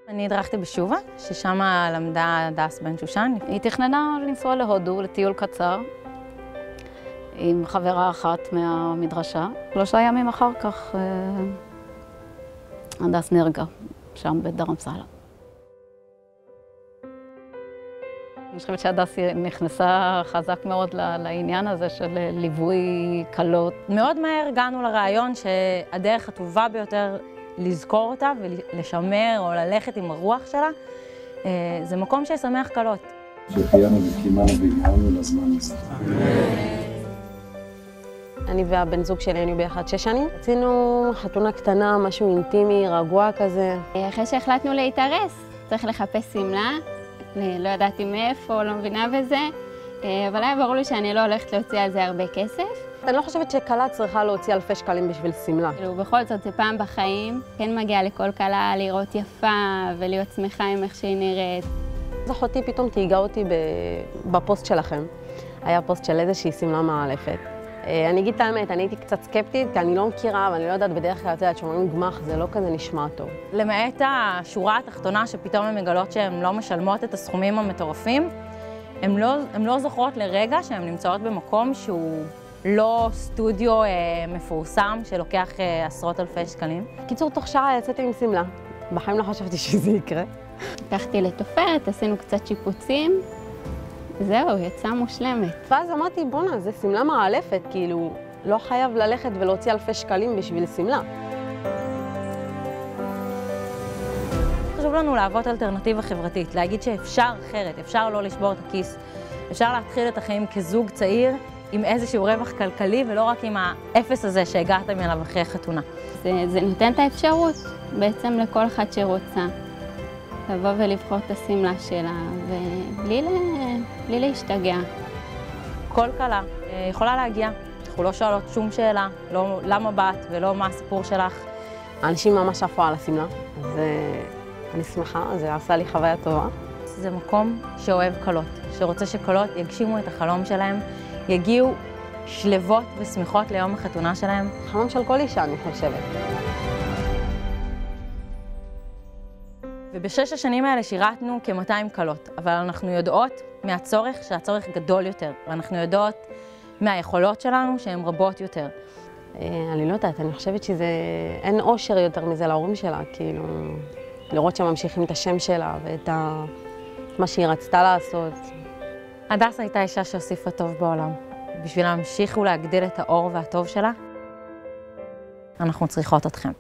אני הדרכתי בשובה, ששם למדה הדס בן שושן. היא תכננה לנסוע להודו לטיול קצר עם חברה אחת מהמדרשה. 3 ימים אחר כך הדס נהרגה שם בדרום-סהלה. אני חושבת שהדס נכנסה חזק מאוד לעניין הזה של ליווי קלות. מאוד מהר הגענו לרעיון שהדרך הטובה ביותר לזכור אותה ולשמר או ללכת עם הרוח שלה, זה מקום שישמח קלות. שהחיינו וקימנו והגענו לזמן הזה. אני והבן זוג שלי היינו ביחד 6 שנים. רצינו חתונה קטנה, משהו אינטימי, רגוע כזה. אחרי שהחלטנו להתארס, צריך לחפש סמלה. לא ידעתי מאיפה, לא מבינה בזה, אבל היה ברור לי שאני לא הולכת להוציא על זה הרבה כסף. אני לא חושבת שכלה צריכה להוציא אלפי שקלים בשביל סמלה. בכל זאת, זה פעם בחיים. כן מגיע לכל כלה לראות יפה ולהיות שמחה עם איך שהיא נראית. אז אחותי פתאום תהיגה אותי בפוסט שלכם. היה פוסט של איזושהי סמלה מאלפת. אני אגיד את האמת, אני הייתי קצת סקפטית, כי אני לא מכירה, ואני לא יודעת בדרך כלל, יודעת שאומרים גמח, זה לא כזה נשמע טוב. למעט השורה התחתונה שפתאום הן מגלות שהן לא משלמות את הסכומים המטורפים, הן לא זוכרות לרגע שהן נמצאות במקום שהוא לא סטודיו מפורסם שלוקח עשרות אלפי שקלים. קיצור, תוך שעה יצאתי עם סמלה. בחיים לא חשבתי שזה יקרה. לקחתי לתופרת, עשינו קצת שיפוצים. זהו, יצאה מושלמת. ואז אמרתי, בונה, זה סמלה מאלפת, כאילו, לא חייב ללכת ולהוציא אלפי שקלים בשביל סמלה. חשוב לנו להוות אלטרנטיבה חברתית, להגיד שאפשר אחרת, אפשר לא לשבור את הכיס, אפשר להתחיל את החיים כזוג צעיר עם איזשהו רווח כלכלי, ולא רק עם האפס הזה שהגעתם אליו אחרי חתונה. זה נותן את האפשרות בעצם לכל אחד שרוצה. לבוא ולבחור את הסמלה שלה, ובלי להשתגע. כל כלה יכולה להגיע. אנחנו לא שואלות שום שאלה, לא למה באת ולא מה הסיפור שלך. האנשים ממש עפו על הסמלה, אז אני שמחה, זה עשה לי חוויה טובה. זה מקום שאוהב קלות, שרוצה שקלות יגשימו את החלום שלהם, יגיעו שלבות ושמחות ליום החתונה שלהם. חלום של כל אישה, אני חושבת. וב6 השנים האלה שירתנו כ200 קלות, אבל אנחנו יודעות מהצורך שהצורך גדול יותר, ואנחנו יודעות מהיכולות שלנו שהן רבות יותר. אני לא יודעת, אני חושבת שזה, אין אושר יותר מזה להורים שלה, כאילו, לראות שהם ממשיכים את השם שלה ואת מה שהיא רצתה לעשות. הדס הייתה אישה שהוסיפה טוב בעולם. בשביל להמשיך ולהגדיל את האור והטוב שלה, אנחנו צריכות אתכם.